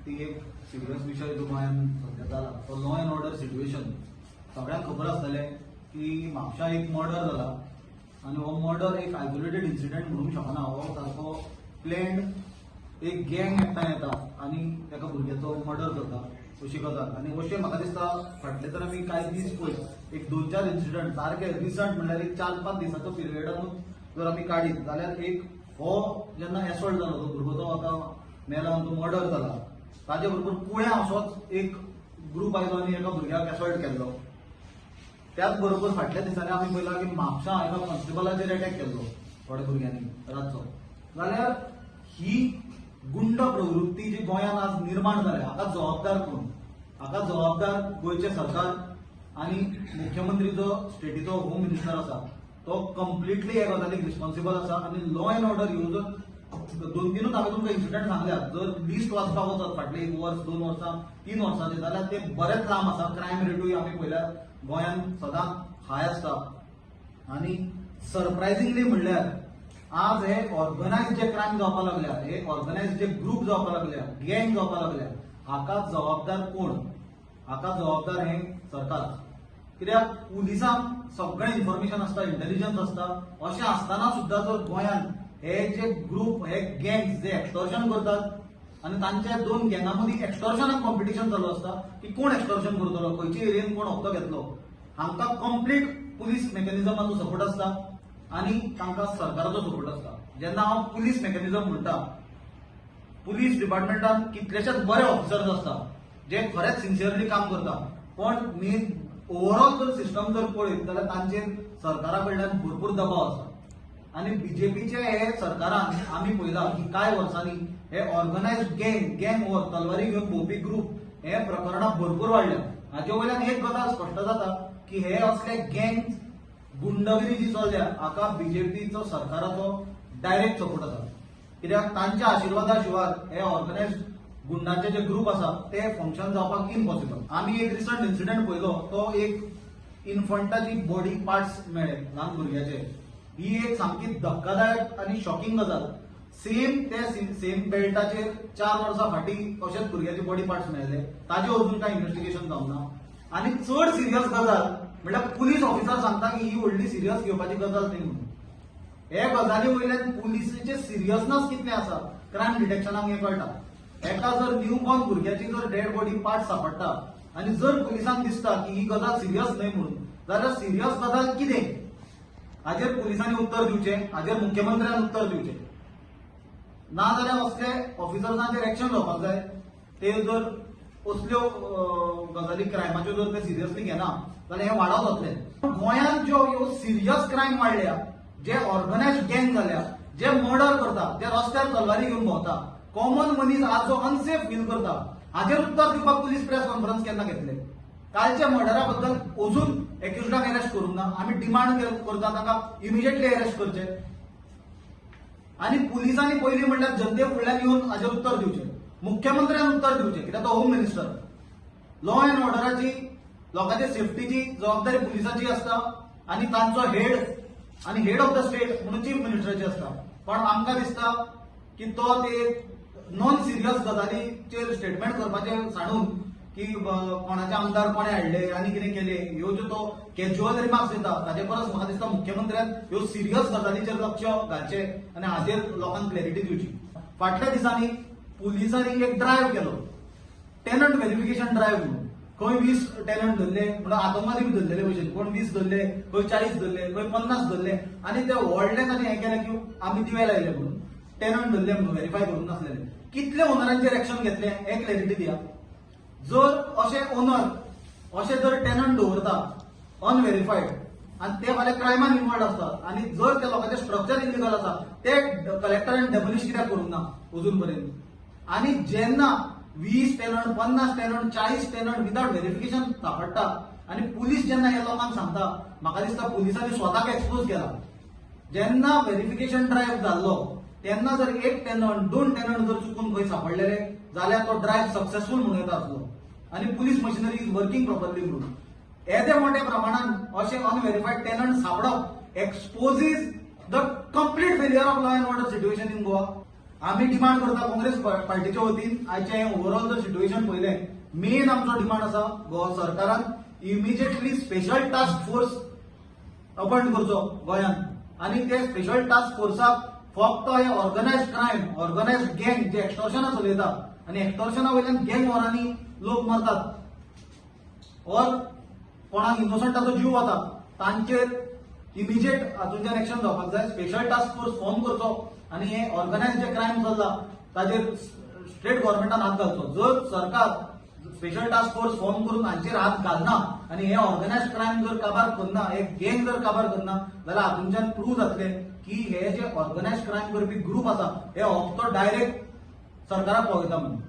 ती एक सिरियस विषय जो गोंयांत सध्या जाला तो लॉ अँड ऑर्डर सिच्युएशन. सगळ्यांक खबर आसतलें की म्हापशा एक मर्डर जाला आनी हो मर्डर एक आयसोलेटेड इन्सिडेंट म्हणूंक शकना. हो सारको प्लॅन्ड एक गँग एकठांय येता आनी एका भुरग्याचो मर्डर करता अशी गजाल. आनी अशें म्हाका दिसता फाटले तर आमी कांय दीस पयस एक 2-4 इन्सिडंट सारके रिसंट म्हणल्यार एक 4-5 दिसाचो पिरियडानूच जर आमी काडीत जाल्यार एक हो जेन्ना एसॉल्ट जालो तो भुरगो तो आतां मेला आनी तो मर्डर जाला ताजे बरोबर पुण्या असोच एक ग्रुप आयलो आनी एका भुरग्याक एसॉल्ट केल्लो. त्याच बरोबर फाटल्या दिसांनी आमी पळयला की म्हापशा एका कॉन्स्टेबलाचेर अटॅक केल्लो थोड्या भुरग्यांनी रातचो. जाल्यार ही गुंड प्रवृत्ती जी गोंयांत आज निर्माण जाल्या हाका जबाबदार कोण? हाका जबाबदार गोंयचे सरकार आनी मुख्यमंत्री जो स्टेटीचो होम मिनिस्टर आसा तो कम्प्लिटली ह्या गजालीक रिस्पॉन्सिबल आसा. आनी लॉ अँड ऑर्डर ह्यो जर 2-3 हांवें तुमकां इन्सिडंट सांगल्यात, जर लिस्ट वाचपाक वचत फाटले 1 वर्स 2 वर्सां 3 वर्सांचे जाल्यार ते बरेच लांब आसा. क्रायम रेटूय आमी पळयल्यार गोंयांत सदांच हाय आसता. आनी सरप्रायझिंगली म्हणल्यार आज हे ऑर्गनायज जे क्रायम जावपाक लागल्या, हे ऑर्गनायज जे ग्रुप जावपाक लागल्या, गँग जावपाक लागल्या, हाका जबाबदार कोण? हाका जबाबदार हे सरकार. कित्याक पुलिसांक सगळें इन्फॉर्मेशन आसता, इंटेलिजन्स आसता. अशें आसतना सुद्दां जर गोंयांत हे जे ग्रुप हे गँग्स जे एक्सटॉर्शन करतात आनी तांच्या 2 गँगां मदीं एक्सटॉर्शनाक कॉम्पिटिशन चालू आसता की कोण एक्सटॉर्शन करतलो, खंयच्या एरियेन कोण हप्तो घेतलो, हांकां कंप्लीट पुलीस मेकॅनिझमाचो सपोर्ट आसता आनी तांकां सरकाराचो सपोर्ट आसता. जेन्ना हांव पुलीस मेकॅनिझम म्हणटा, पुलीस डिपार्टमेंटान कितलेशेच बरे ऑफिसर्स आसता जे खरेंच सिन्सियरली काम करता. पण मेन ओव्हरऑल जर सिस्टम जर पळयत जाल्यार तांचेर सरकारा कडल्यान भरपूर दबाव आसा. आनी बीजेपीचे हे सरकारान आमी पळयला की कांय वर्सांनी हे ऑर्गनायज्ड गँग ओवर तलवारी घेवन भोंवपी ग्रुप हे प्रकरणां भरपूर वाडल्या. हाचे वयल्यान एक गजाल स्पश्ट जाता की हे असले गँग गुंडगिरी जी चल्ल्या हाका बीजेपीचो सरकाराचो डायरेक्ट सपोर्ट आसा. कित्याक तांच्या आशिर्वादा शिवाय हे ऑर्गनायज्ड गुंडांचे जे ग्रुप आसा ते फंक्शन जावपाक इम्पॉसिबल. आमी एक रिसंट इन्सिडंट पळयलो तो एक इन्फंटाची बॉडी पार्ट्स मेळ्ळे ल्हान भुरग्याचे. ही एक सामकी धक्कादायक आनी शॉकिंग गजाल. सेम बेल्टाचेर 4 वर्सां फाटीं अशेच भुरग्याचे बॉडी पार्ट्स मेळ्ळे. ताजे अजून कांय इन्व्हेस्टिगेशन जावंक ना. आनी चड सिरियस गजाल म्हणल्यार पुलीस ऑफिसर सांगता की ही व्हडली सिरियस घेवपाची गजाल न्ही म्हणून. हे गजाली वयल्यान पुलिसेचे सिरियसनस कितलें आसा क्रायम डिटेक्शनाक हें कळटा. एका जर न्यू बॉर्न भुरग्याची जर डेड बॉडी पार्ट सापडटा आनी जर पुलिसांक दिसता की ही गजाल सिरियस न्हय म्हणून जाल्यार सिरियस गजाल कितें हाजेर पुलिसांनी उत्तर दिवचें, हाजेर मुख्यमंत्र्यान उत्तर दिवचें. नाजाल्यार असले ऑफिसर्सांचेर एक्शन जावपाक जाय. ते जर असल्यो गजाली क्रायमाच्यो जर ते सिरियसली घेना जाल्यार हे वाडत वतलें. गोंयांत ज्यो ह्यो सिरियस क्रायम वाडल्या, जे ऑर्गनायज्ड गँग जाल्या, जे मर्डर करता, जे रस्त्यार तलवारी घेवन भोंवता, कॉमन मनीस आज जो अनसेफ फील करता, हाजेर उत्तर दिवपाक पुलीस प्रेस कॉन्फरन्स केन्ना घेतले? कालच्या मर्डरा बद्दल अजून एक्युज्डाक अरेस्ट करूंक ना. आमी डिमांड करता ताका इमिजिएटली अरेस्ट करचे. आनी पुलिसांनी पयलीं म्हणल्यार जनते फुडल्यान येवन हाजेर उत्तर दिवचें, मुख्यमंत्र्यान उत्तर दिवचें. कित्याक तो होम मिनिस्टर. लॉ अँड ऑर्डराची, लोकांच्या सेफ्टीची जबाबदारी पुलिसाची आसता आनी तांचो हेड ऑफ द स्टेट म्हणून चीफ मिनिस्टराची आसता. पण आमकां दिसता की तो ते नॉन सिरियस गजालीचेर स्टेटमेंट करपाचें सांडून की कोणाचे आमदार कोणे हाडले आनी कितें केलें ह्यो ज्यो तो कॅज्युअल रिमार्क्स दिता ताचे परस म्हाका दिसता मुख्यमंत्र्यान ह्यो सिरियस गजालींचेर लक्ष घालचें आनी हाजेर लोकांक क्लॅरिटी दिवची. फाटल्या दिसांनी पुलिसांनी एक ड्रायव्ह केलो, टेनंट व्हेरिफिकेशन ड्रायव्ह म्हणून. खंय 20 टेनंट धरले म्हणल्यार आतंकवादी बी धरलेले भशेन. कोण 20 धरले, खंय 40 धरले, खंय 50 धरले आनी ते व्हडले तांणी हें केलें की आमी दिवे लायले म्हणून टेनंट धरले म्हणून व्हेरीफाय करून नासलेले. कितले ओनरांचेर एक्शन घेतले हे क्लॅरिटी दिया. जर अशे ओनर अशे जर टेनंट दवरता अनव्हेरीफाईड आनी ते फाल्यां क्रायमान इन्वॉल्ड आसतात आनी जर त्या लोकांचे स्ट्रक्चर इलिगल आसा ते कलेक्टरान डेमोलिश कित्याक करूंक ना अजून पर्यंत? आनी जेन्ना 20 tenant, 50 tenant, 40 tenant without verification सापडटा आनी पुलीस जेन्ना हे लोकांक सांगता, म्हाका दिसता पुलिसांनी स्वताक एक्सपोज केला. जेन्ना व्हेरिफिकेशन ड्रायव्ह जाल्लो तेन्ना जर 1 टेनंट 2 टेनंट जर चुकून खंय सापडलेले जाल्यार तो ड्रायव्ह सक्सेसफूल म्हणून येता आसलो आनी police machinery is working properly म्हणून. येदे मोठ्या प्रमाणान अशे अनव्हेरीफाईड टेनंट सापडप exposes the complete failure of law and order situation in Goa. आम्ही डिमांड करता काँग्रेस पार्टीच्या वतीन आयचे हे ओव्हरऑल जर सिच्युएशन पळयलें, मेन आमचो डिमांड आसा सरकारान immediately special task force appoint करचो गोंयांत आनी ते स्पेशल टास्क फोर्साक फक्त हे ऑर्गनायज्ड क्रायम, ऑर्गनायज्ड गँग जे एक्सटॉर्शनां चलयता आनी एक्सटॉर्शना वयल्यान गँग वॉरांनी लोक मरतात और कोणाक इनोसंटाचो जीव वता तांचेर इमिजिएट हातूंतल्यान एक्शन जावपाक जाय. स्पेशल टास्क फोर्स फॉर्म करचो आनी हे ऑर्गनायज्ड जे क्रायम चल्ला ताचेर स्टेट गव्हर्मेंटान हात घालचो. जर सरकार स्पेशल टास्क फोर्स फॉर्म करून हांचेर हात घालना आनी हे ऑर्गनायज्ड क्रायम जर काबार करना, हे गँग जर काबार करना जाल्यार हातूंतल्यान प्रूव्ह जातलें की हे जे ऑर्गनायज्ड क्रायम करपी ग्रुप आसा हे हप्तो डायरेक्ट सरकाराक पावयता म्हणून.